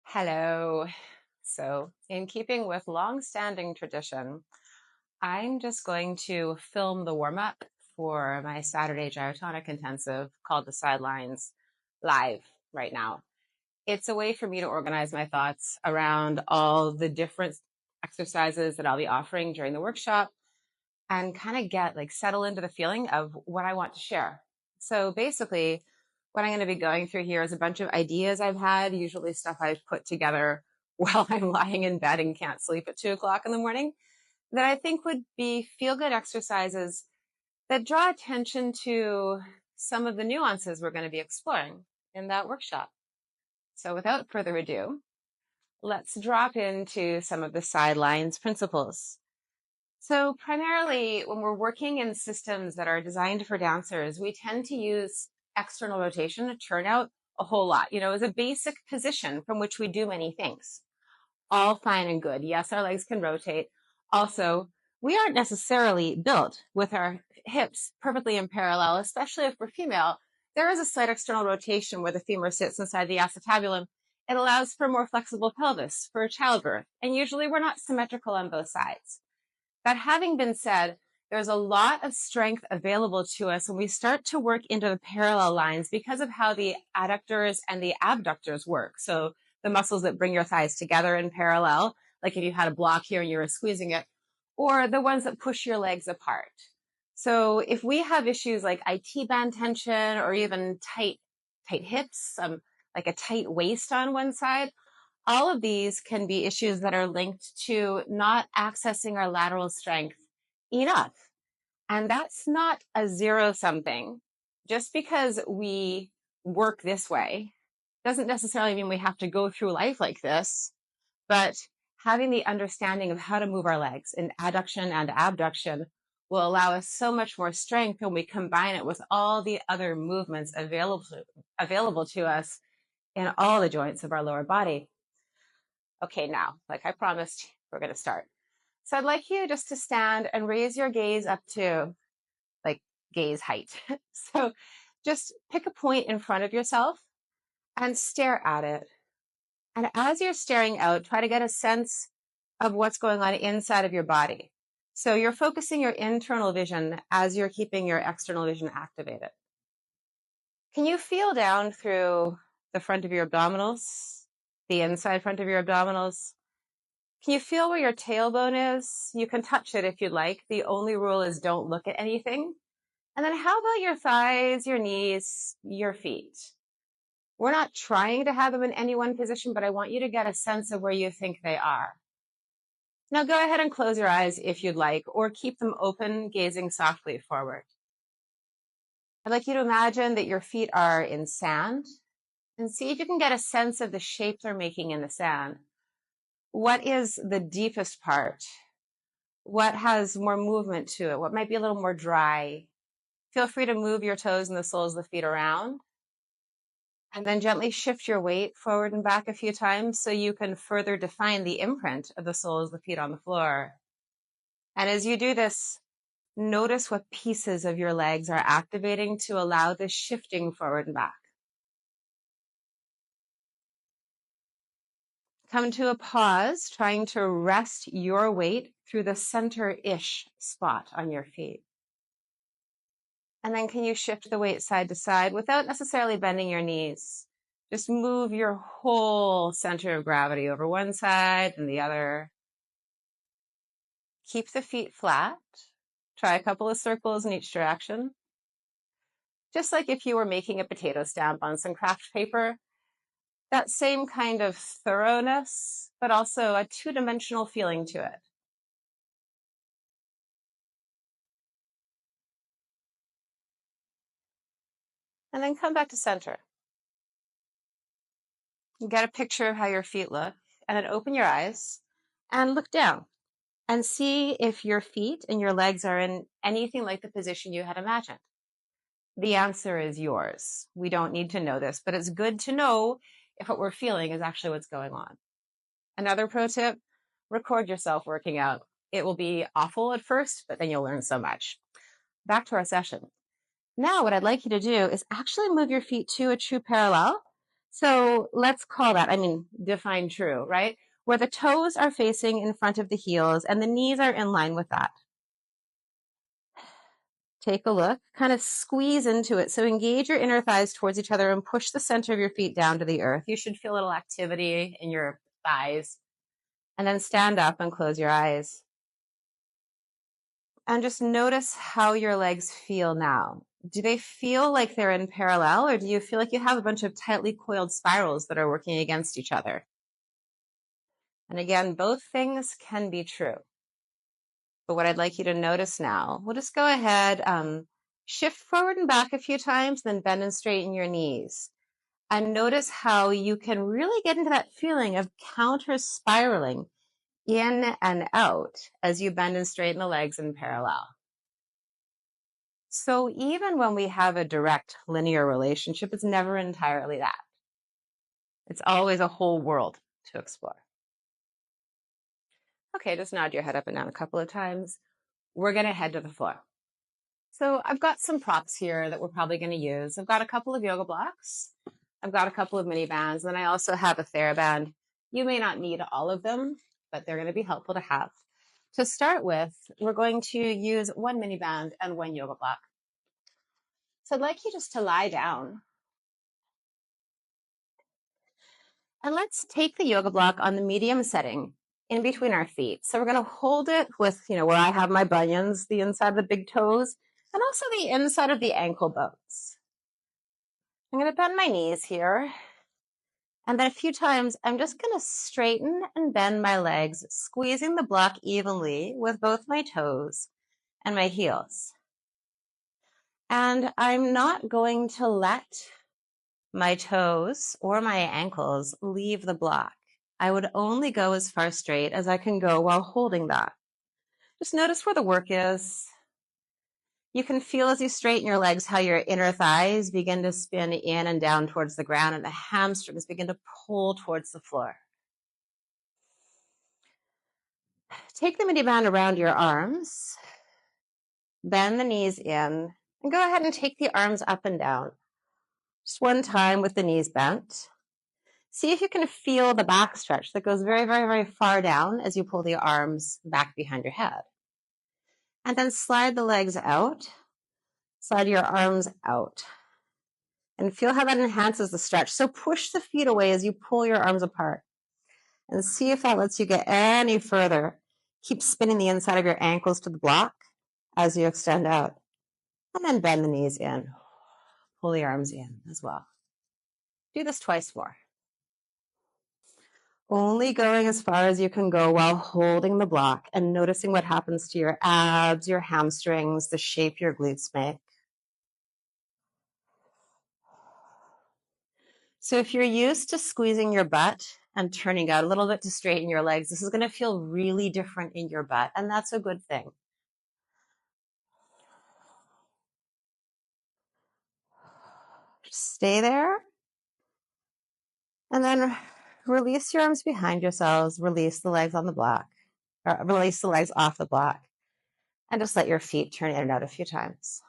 Hello. So, in keeping with long-standing tradition, I'm just going to film the warm-up for my Saturday gyrotonic intensive called the Sidelines live right now. It's a way for me to organize my thoughts around all the different exercises that I'll be offering during the workshop and kind of get settle into the feeling of what I want to share. So basically, what I'm going to be going through here is a bunch of ideas I've had, usually stuff I've put together while I'm lying in bed and can't sleep at 2 o'clock in the morning, that I think would be feel good exercises that draw attention to some of the nuances we're going to be exploring in that workshop. So without further ado, let's drop into some of the sidelines principles. So primarily when we're working in systems that are designed for dancers, we tend to use external rotation to turn out a whole lot, as a basic position from which we do many things. All fine and good. Yes, our legs can rotate. Also, we aren't necessarily built with our hips perfectly in parallel, especially if we're female. There is a slight external rotation where the femur sits inside the acetabulum. It allows for a more flexible pelvis for childbirth, and usually we're not symmetrical on both sides. That having been said, there's a lot of strength available to us when we start to work into the parallel lines because of how the adductors and the abductors work. So the muscles that bring your thighs together in parallel, like if you had a block here and you were squeezing it, or the ones that push your legs apart. So if we have issues like IT band tension or even tight hips, like a tight waist on one side, all of these can be issues that are linked to not accessing our lateral strength enough. And that's not a zero-sum thing. Just because we work this way doesn't necessarily mean we have to go through life like this, but having the understanding of how to move our legs in adduction and abduction will allow us so much more strength when we combine it with all the other movements available to us in all the joints of our lower body. Okay, now, like I promised, we're going to start. So I'd like you just to stand and raise your gaze up to gaze height. So just pick a point in front of yourself and stare at it. And as you're staring out, try to get a sense of what's going on inside of your body. So you're focusing your internal vision as you're keeping your external vision activated. Can you feel down through the front of your abdominals, the inside front of your abdominals? Can you feel where your tailbone is? You can touch it if you'd like. The only rule is don't look at anything. And then how about your thighs, your knees, your feet? We're not trying to have them in any one position, but I want you to get a sense of where you think they are. Now go ahead and close your eyes if you'd like, or keep them open, gazing softly forward. I'd like you to imagine that your feet are in sand and see if you can get a sense of the shape they're making in the sand. What is the deepest part? What has more movement to it? What might be a little more dry? Feel free to move your toes and the soles of the feet around. And then gently shift your weight forward and back a few times so you can further define the imprint of the soles of the feet on the floor. And as you do this, notice what pieces of your legs are activating to allow this shifting forward and back. Come to a pause, trying to rest your weight through the center-ish spot on your feet. And then can you shift the weight side to side without necessarily bending your knees? Just move your whole center of gravity over one side and the other. Keep the feet flat. Try a couple of circles in each direction. Just like if you were making a potato stamp on some craft paper, that same kind of thoroughness, but also a two-dimensional feeling to it. And then come back to center. Get a picture of how your feet look, and then open your eyes and look down and see if your feet and your legs are in anything like the position you had imagined. The answer is yours. We don't need to know this, but it's good to know if what we're feeling is actually what's going on. Another pro tip, record yourself working out. It will be awful at first, but then you'll learn so much. Back to our session. Now what I'd like you to do is actually move your feet to a true parallel. So let's call that, define true, right? Where the toes are facing in front of the heels and the knees are in line with that. Take a look, kind of squeeze into it. So engage your inner thighs towards each other and push the center of your feet down to the earth. You should feel a little activity in your thighs. And then stand up and close your eyes. And just notice how your legs feel now. Do they feel like they're in parallel, or do you feel like you have a bunch of tightly coiled spirals that are working against each other? And again, both things can be true. But what I'd like you to notice now, we'll just go ahead, shift forward and back a few times, then bend and straighten your knees. And notice how you can really get into that feeling of counter spiraling in and out as you bend and straighten the legs in parallel. So even when we have a direct linear relationship, it's never entirely that. It's always a whole world to explore. Okay, just nod your head up and down a couple of times. We're going to head to the floor. So I've got some props here that we're probably going to use. I've got a couple of yoga blocks. I've got a couple of mini bands, and I also have a TheraBand. You may not need all of them, but they're going to be helpful to have. To start with, we're going to use one mini band and one yoga block. So I'd like you just to lie down. And let's take the yoga block on the medium setting in between our feet. So we're going to hold it with, where I have my bunions, the inside of the big toes, and also the inside of the ankle bones. I'm going to bend my knees here. And then a few times, I'm just going to straighten and bend my legs, squeezing the block evenly with both my toes and my heels. And I'm not going to let my toes or my ankles leave the block. I would only go as far straight as I can go while holding that. Just notice where the work is. You can feel as you straighten your legs how your inner thighs begin to spin in and down towards the ground and the hamstrings begin to pull towards the floor. Take the mini band around your arms, bend the knees in, and go ahead and take the arms up and down. Just one time with the knees bent. See if you can feel the back stretch that goes very, very, very far down as you pull the arms back behind your head. And then slide the legs out, slide your arms out. And feel how that enhances the stretch. So push the feet away as you pull your arms apart. And see if that lets you get any further. Keep spinning the inside of your ankles to the block as you extend out. And then bend the knees in. Pull the arms in as well. Do this twice more. Only going as far as you can go while holding the block and noticing what happens to your abs, your hamstrings, the shape your glutes make. So if you're used to squeezing your butt and turning out a little bit to straighten your legs, this is going to feel really different in your butt, and that's a good thing. Just stay there. And then release your arms behind yourselves, release the legs on the block, or release the legs off the block, and just let your feet turn in and out a few times.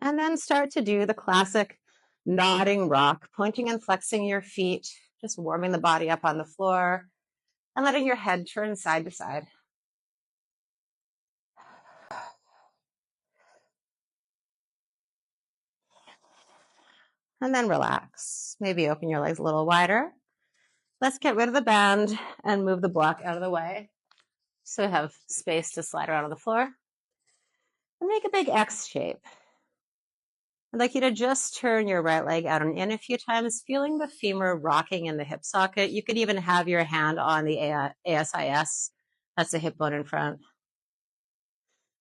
And then start to do the classic nodding rock, pointing and flexing your feet, just warming the body up on the floor, and letting your head turn side to side. And then relax. Maybe open your legs a little wider. Let's get rid of the band and move the block out of the way so you have space to slide around on the floor. And make a big X shape. I'd like you to just turn your right leg out and in a few times, feeling the femur rocking in the hip socket. You could even have your hand on the ASIS. That's the hip bone in front.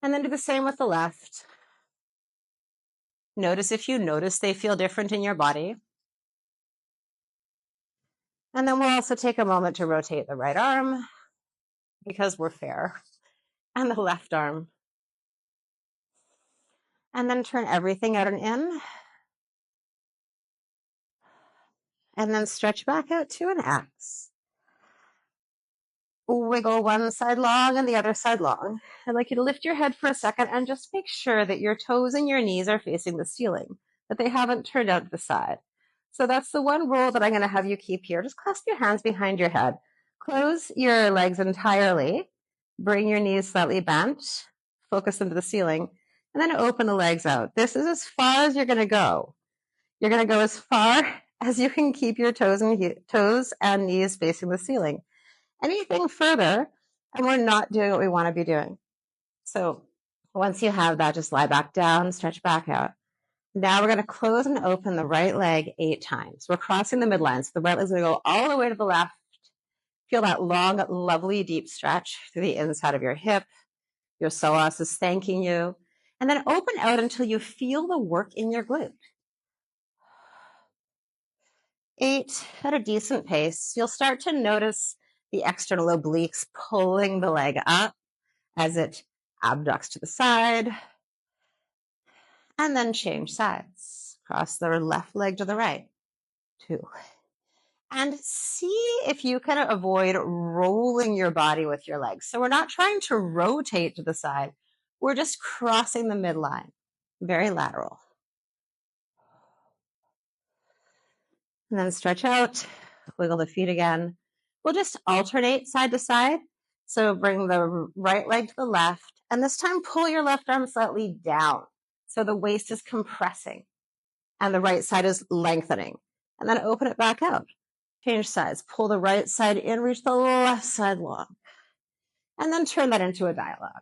And then do the same with the left. Notice if you notice they feel different in your body. And then we'll also take a moment to rotate the right arm because we're fair, and the left arm. And then turn everything out and in. And then stretch back out to an X. Wiggle one side long and the other side long. I'd like you to lift your head for a second and just make sure that your toes and your knees are facing the ceiling. that they haven't turned out to the side. So that's the one rule that I'm going to have you keep here. Just clasp your hands behind your head. Close your legs entirely. Bring your knees slightly bent. Focus them to the ceiling. And then open the legs out. This is as far as you're going to go. You're going to go as far as you can keep your toes and knees facing the ceiling. Anything further, and we're not doing what we want to be doing. So once you have that, just lie back down, stretch back out. Now we're going to close and open the right leg 8 times. We're crossing the midline. So the right leg's going to go all the way to the left. Feel that long, lovely, deep stretch through the inside of your hip. Your psoas is thanking you. And then open out until you feel the work in your glute. 8 at a decent pace. You'll start to notice the external obliques pulling the leg up as it abducts to the side. And then change sides. Cross the left leg to the right. 2. And see if you can avoid rolling your body with your legs. So we're not trying to rotate to the side. We're just crossing the midline. Very lateral. And then stretch out. Wiggle the feet again. We'll just alternate side to side. So bring the right leg to the left. And this time pull your left arm slightly down. So the waist is compressing. And the right side is lengthening. And then open it back out. Change sides. Pull the right side in, reach the left side long. And then turn that into a dialogue.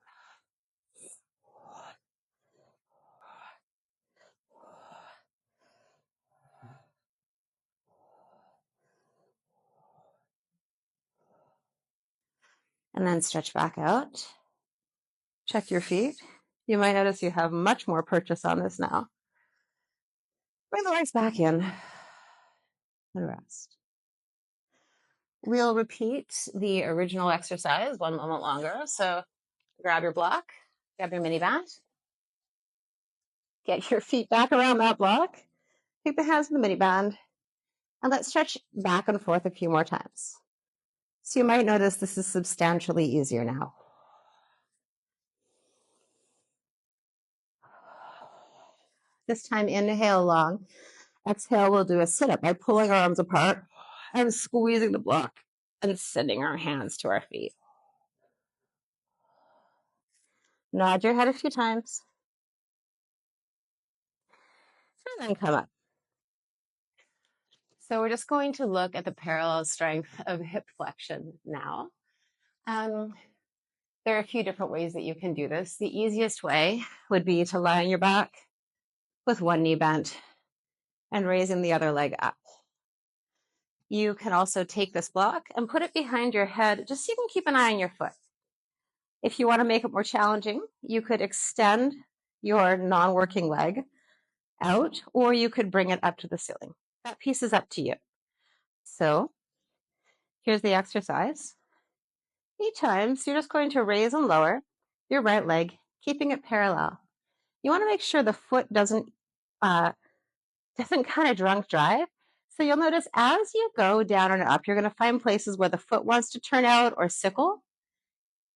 And then stretch back out. Check your feet. You might notice you have much more purchase on this now. Bring the legs back in and rest. We'll repeat the original exercise 1 moment longer. So grab your block, grab your mini band, get your feet back around that block, take the hands in the mini band, and let's stretch back and forth a few more times. So you might notice this is substantially easier now. This time, inhale long. Exhale, we'll do a sit-up by pulling our arms apart and squeezing the block and sending our hands to our feet. Nod your head a few times. And then come up. So we're just going to look at the parallel strength of hip flexion now. There are a few different ways that you can do this. The easiest way would be to lie on your back with one knee bent and raising the other leg up. You can also take this block and put it behind your head just so you can keep an eye on your foot. If you want to make it more challenging, you could extend your non-working leg out, or you could bring it up to the ceiling. That piece is up to you. So here's the exercise. 8 times, you're just going to raise and lower your right leg, keeping it parallel. You want to make sure the foot doesn't kind of drunk drive. So you'll notice as you go down and up, you're going to find places where the foot wants to turn out or sickle.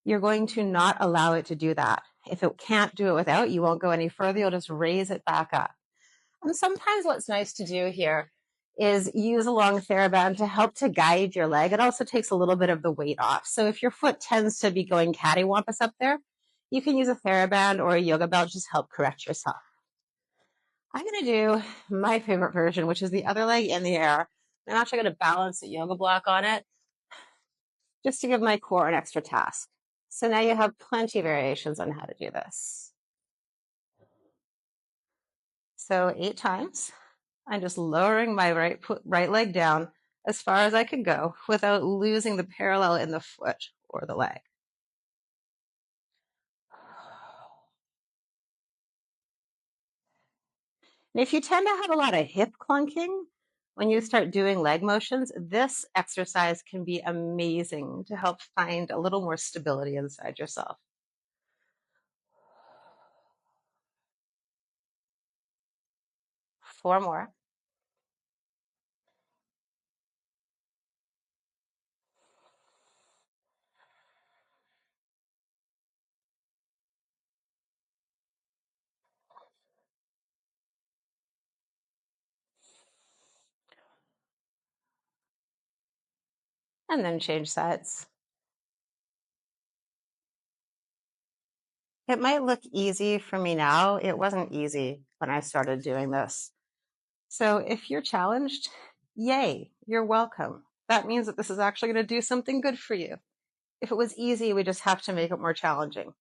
You're going to not allow it to do that. If it can't do it without, you won't go any further. You'll just raise it back up. And sometimes what's nice to do here is use a long TheraBand to help to guide your leg. It also takes a little bit of the weight off. So if your foot tends to be going cattywampus up there, you can use a TheraBand or a yoga belt, just help correct yourself. I'm going to do my favorite version, which is the other leg in the air. I'm actually going to balance a yoga block on it just to give my core an extra task. So now you have plenty of variations on how to do this. So 8 times. I'm just lowering my right leg down as far as I can go without losing the parallel in the foot or the leg. And if you tend to have a lot of hip clunking when you start doing leg motions, this exercise can be amazing to help find a little more stability inside yourself. 4 more. And then change sides. It might look easy for me now. It wasn't easy when I started doing this. So if you're challenged, yay, you're welcome. That means that this is actually going to do something good for you. If it was easy, we just have to make it more challenging.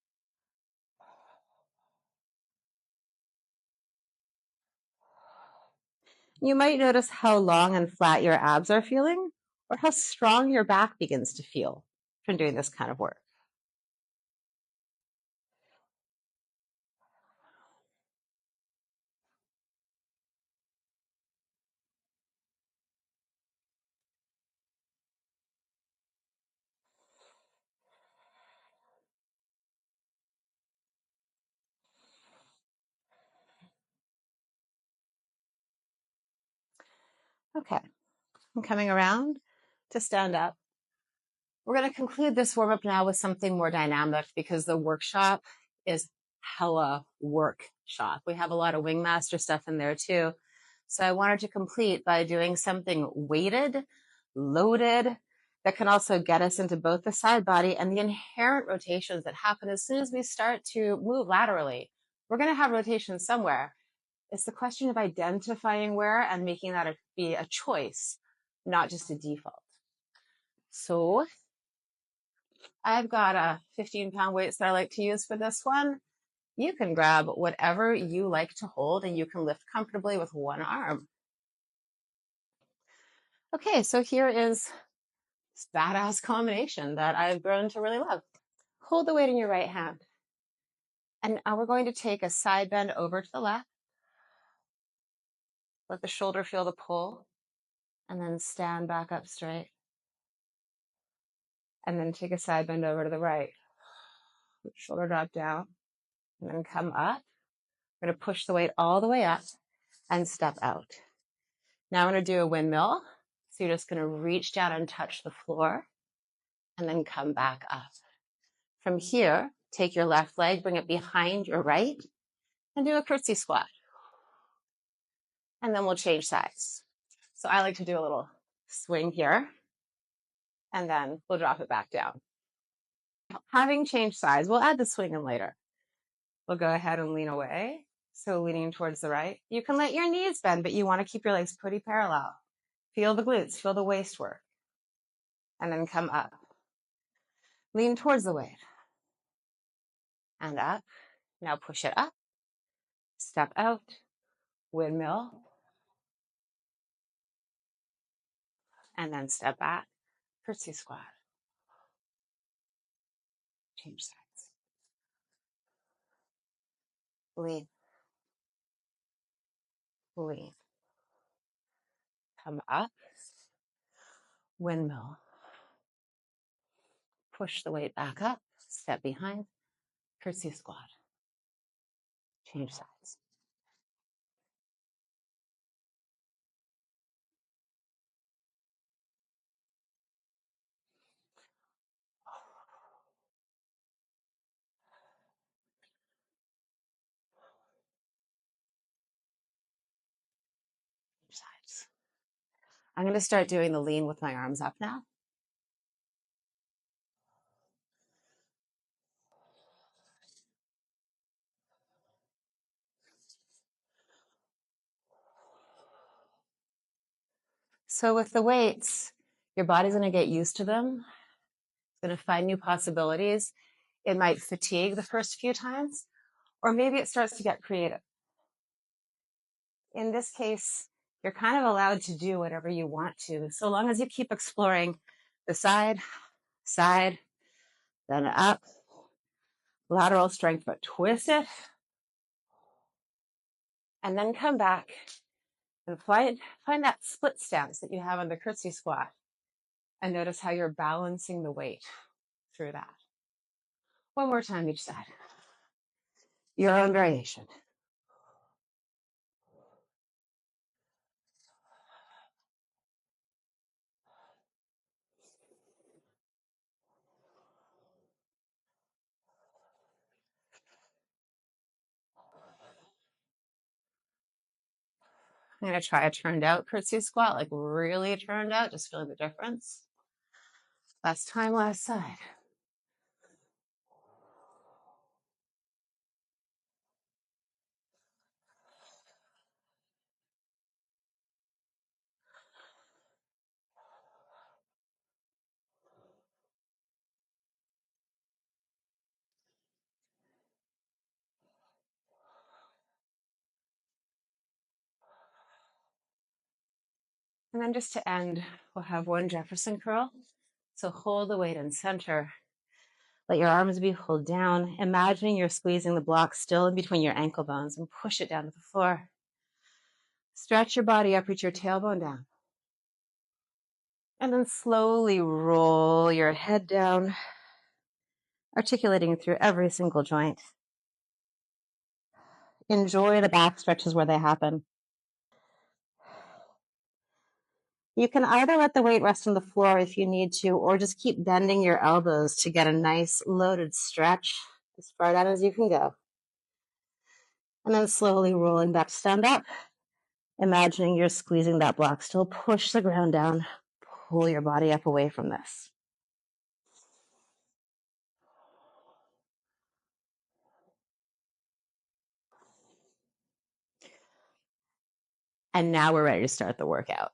You might notice how long and flat your abs are feeling, or how strong your back begins to feel from doing this kind of work. Okay, I'm coming around to stand up. We're going to conclude this warm up now with something more dynamic because the workshop is hella workshop. We have a lot of wingmaster stuff in there too. So I wanted to complete by doing something weighted, loaded, that can also get us into both the side body and the inherent rotations that happen as soon as we start to move laterally. We're going to have rotations somewhere. It's the question of identifying where and making that be a choice, not just a default. So I've got a 15-pound weights that I like to use for this one. You can grab whatever you like to hold and you can lift comfortably with one arm. Okay, so here is this badass combination that I've grown to really love. Hold the weight in your right hand. And now we're going to take a side bend over to the left. Let the shoulder feel the pull. And then stand back up straight. And then take a side bend over to the right. Shoulder drop down. And then come up. We're going to push the weight all the way up and step out. Now I'm going to do a windmill. So you're just going to reach down and touch the floor and then come back up. From here, take your left leg, bring it behind your right, and do a curtsy squat. And then we'll change sides. So I like to do a little swing here, and then we'll drop it back down. Having changed sides, we'll add the swing in later. We'll go ahead and lean away. So leaning towards the right. You can let your knees bend, but you want to keep your legs pretty parallel. Feel the glutes, feel the waist work. And then come up. Lean towards the weight. And up. Now push it up. Step out. Windmill. And then step back. Curtsy squat. Change sides. Lean. Lean. Come up. Windmill. Push the weight back up. Step behind. Curtsy squat. Change sides. Change sides. I'm going to start doing the lean with my arms up now. So with the weights, your body's going to get used to them. It's going to find new possibilities. It might fatigue the first few times, or maybe it starts to get creative. In this case, you're kind of allowed to do whatever you want to, so long as you keep exploring the side, then up, lateral strength, but twist it, and then come back and find that split stance that you have on the curtsy squat, and notice how you're balancing the weight through that. One more time each side. Your own variation. I'm going to try a turned out curtsy squat, like really turned out, just feeling the difference. Last time, last side. And then just to end, we'll have one Jefferson curl. So hold the weight in center. Let your arms be pulled down, imagining you're squeezing the block still in between your ankle bones and push it down to the floor. Stretch your body up, reach your tailbone down. And then slowly roll your head down, articulating through every single joint. Enjoy the back stretches where they happen. You can either let the weight rest on the floor if you need to, or just keep bending your elbows to get a nice loaded stretch as far down as you can go. And then slowly rolling back, stand up. Imagining you're squeezing that block still, push the ground down, pull your body up away from this. And now we're ready to start the workout.